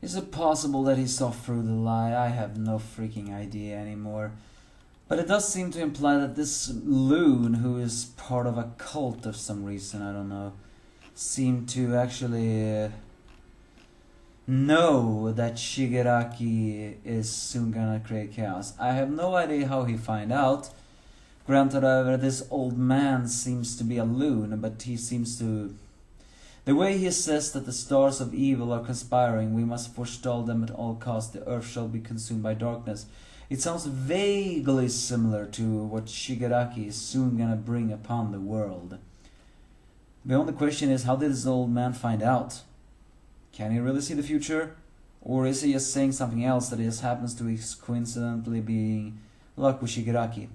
Is it possible that he saw through the lie? I have no freaking idea anymore. But it does seem to imply that this loon, who is part of a cult of some reason, I don't know, seemed to actually know that Shigaraki is soon gonna create chaos. I have no idea how he find out. Granted, however, this old man seems to be a loon, but he seems to... The way he says that the stars of evil are conspiring, we must forestall them at all costs, the earth shall be consumed by darkness. It sounds vaguely similar to what Shigaraki is soon gonna bring upon the world. The only question is, how did this old man find out? Can he really see the future? Or is he just saying something else that just happens to coincidentally being like with Shigaraki?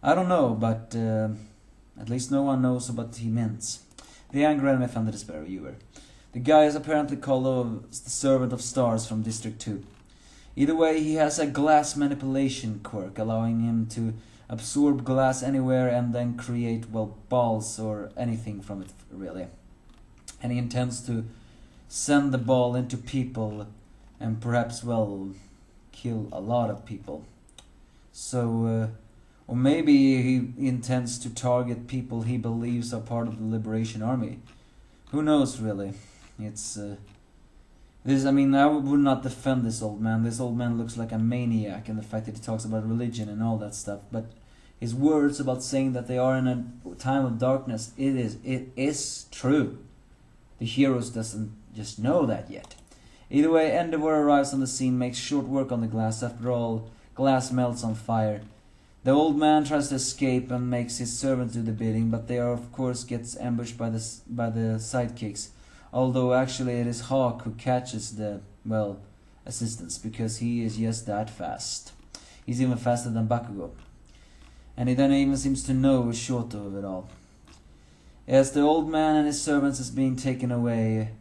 I don't know, but at least no one knows what he meant. The angry enemy found the despair viewer. The guy is apparently called the Servant of Stars from District 2. Either way, he has a glass manipulation quirk, allowing him to absorb glass anywhere and then create, well, balls or anything from it, really. And he intends to send the ball into people and perhaps, well, kill a lot of people. So, or maybe he intends to target people he believes are part of the Liberation Army. Who knows, really? It's, I mean, I would not defend this old man. This old man looks like a maniac, and the fact that he talks about religion and all that stuff. But his words about saying that they are in a time of darkness, it is true. The heroes doesn't just know that yet. Either way, Endeavor arrives on the scene, makes short work on the glass. After all, glass melts on fire. The old man tries to escape and makes his servants do the bidding, but they are, of course, gets ambushed by the sidekicks. Although actually it is Hawk who catches the, well, assistants, because he is just that fast. He's even faster than Bakugo. And he then even seems to know Shoto of it all. As the old man and his servants is being taken away,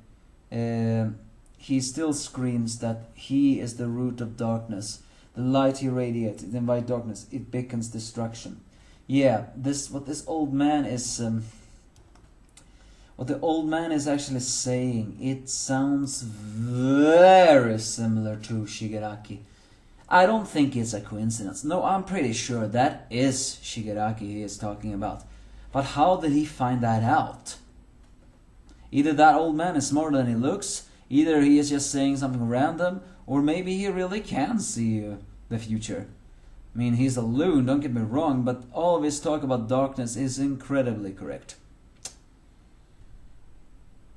he still screams that he is the root of darkness. The light he radiates, it invites darkness, it beckons destruction. Yeah, what the old man is actually saying, it sounds very similar to Shigaraki. I don't think it's a coincidence. No, I'm pretty sure that is Shigaraki he is talking about. But how did he find that out? Either that old man is smarter than he looks, either he is just saying something random, or maybe he really can see the future. I mean, he's a loon, don't get me wrong, but all of his talk about darkness is incredibly correct.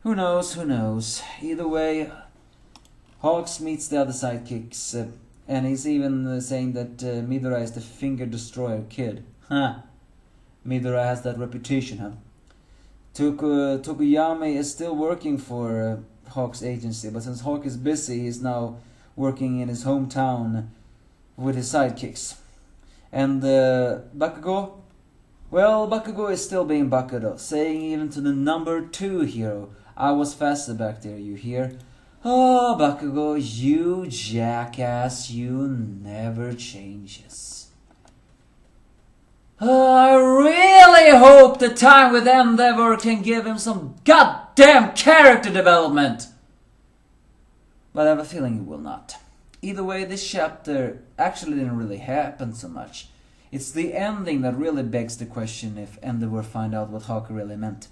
Who knows, who knows. Either way, Hawks meets the other sidekicks, and he's even saying that Midora is the finger destroyer kid. Midora has that reputation, huh? Tokuyame is still working for Hawk's agency, but since Hawk is busy, he's now working in his hometown with his sidekicks. And Bakugo? Well, Bakugo is still being Bakugo, saying even to the number 2 hero, I was faster back there, you hear? Oh, Bakugo, you jackass, you never changes. I really hope the time with Endeavor can give him some goddamn character development. But I have a feeling it will not. Either way, this chapter actually didn't really happen so much. It's the ending that really begs the question if Endeavor find out what Hawk really meant.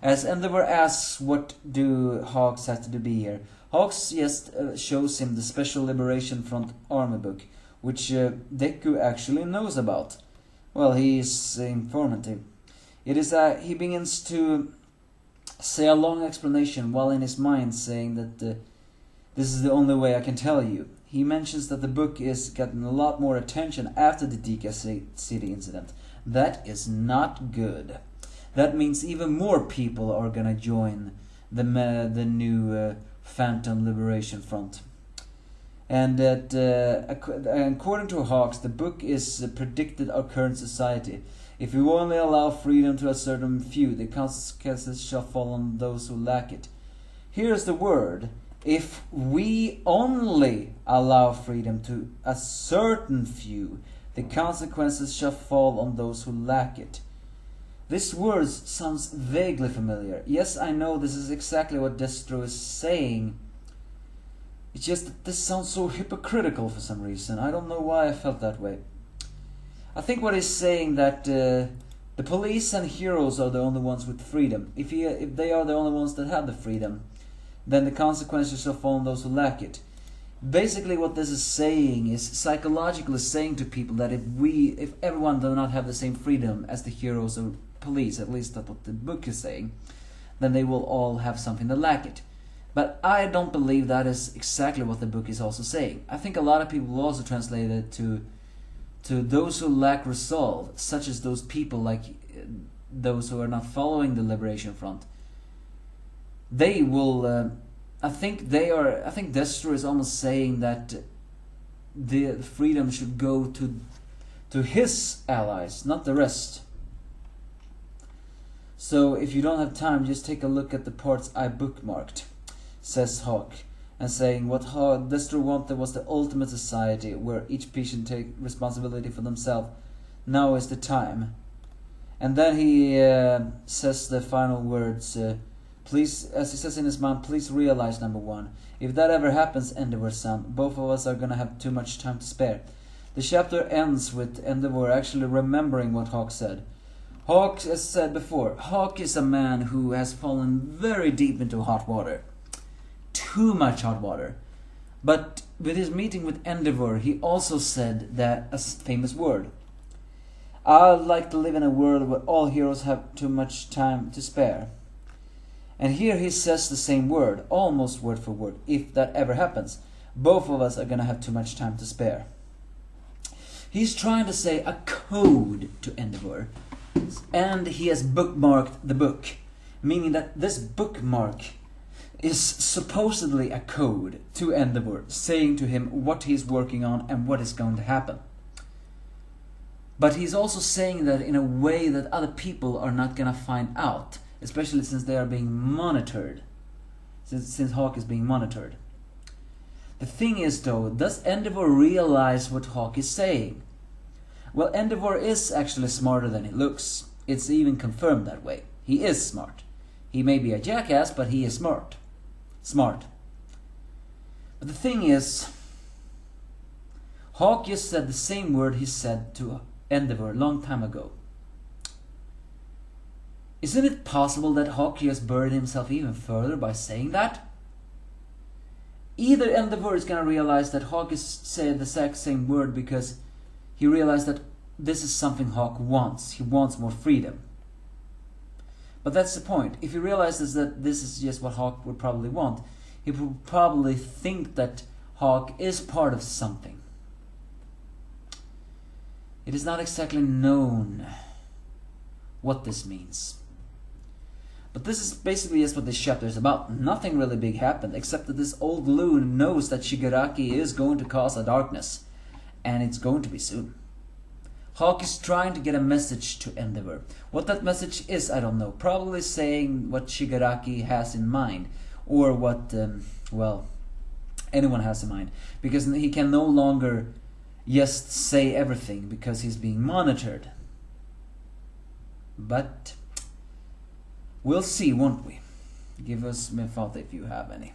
As Endeavor asks what do Hawks have to be here, Hawks just shows him the Special Liberation Front army book, which Deku actually knows about. Well, he is informative. It is he begins to say a long explanation while in his mind saying that this is the only way I can tell you. He mentions that the book is getting a lot more attention after the Dika City incident. That is not good. That means even more people are gonna join the new Phantom Liberation Front. And that, according to Hawks, the book is predicted our current society. If we only allow freedom to a certain few, the consequences shall fall on those who lack it. Here's the word. If we only allow freedom to a certain few, the consequences shall fall on those who lack it. This word sounds vaguely familiar. Yes, I know this is exactly what Destro is saying. It's just that this sounds so hypocritical for some reason. I don't know why I felt that way. I think what he's saying that the police and heroes are the only ones with freedom. If they are the only ones that have the freedom, then the consequences will fall on those who lack it. Basically what this is saying is psychologically saying to people that if everyone do not have the same freedom as the heroes or police, at least that's what the book is saying, then they will all have something that lack it. But I don't believe that is exactly what the book is also saying. I think a lot of people will also translate it to those who lack resolve, such as those people like those who are not following the Liberation Front. They will, I think Destro is almost saying that the freedom should go to his allies, not the rest. So if you don't have time, just take a look at the parts I bookmarked, says Hawk, and saying what Destro wanted was the ultimate society where each piece should take responsibility for themselves. Now is the time. And then he says the final words, please, as he says in his mind, please realize, number one, if that ever happens, Endeavor son, both of us are gonna have too much time to spare. The chapter ends with Endeavor actually remembering what Hawk said. Hawk, as said before, Hawk is a man who has fallen very deep into hot water. Too much hot water. But with his meeting with Endeavor, he also said that a famous word. I'd like to live in a world where all heroes have too much time to spare. And here he says the same word, almost word for word. If that ever happens, both of us are gonna have too much time to spare. He's trying to say a code to Endeavor. And he has bookmarked the book, meaning that this bookmark is supposedly a code to Endeavor, saying to him what he's working on and what is going to happen. But he's also saying that in a way that other people are not going to find out, especially since they are being monitored, since Hawk is being monitored. The thing is though, does Endeavor realize what Hawk is saying? Well, Endeavor is actually smarter than he looks. It's even confirmed that way. He is smart. He may be a jackass, but he is smart. But the thing is, Hawk just said the same word he said to Endeavor a long time ago. Isn't it possible that Hawk just buried himself even further by saying that? Either Endeavor is going to realize that Hawk is saying the exact same word because he realized that this is something Hawk wants. He wants more freedom. But that's the point. If he realizes that this is just what Hawk would probably want, he would probably think that Hawk is part of something. It is not exactly known what this means. But this is basically just what this chapter is about. Nothing really big happened, except that this old loon knows that Shigaraki is going to cause a darkness. And it's going to be soon. Hawk is trying to get a message to Endeavor. What that message is, I don't know. Probably saying what Shigaraki has in mind. Or what, well, anyone has in mind. Because he can no longer just say everything because he's being monitored. But we'll see, won't we? Give us a thought if you have any.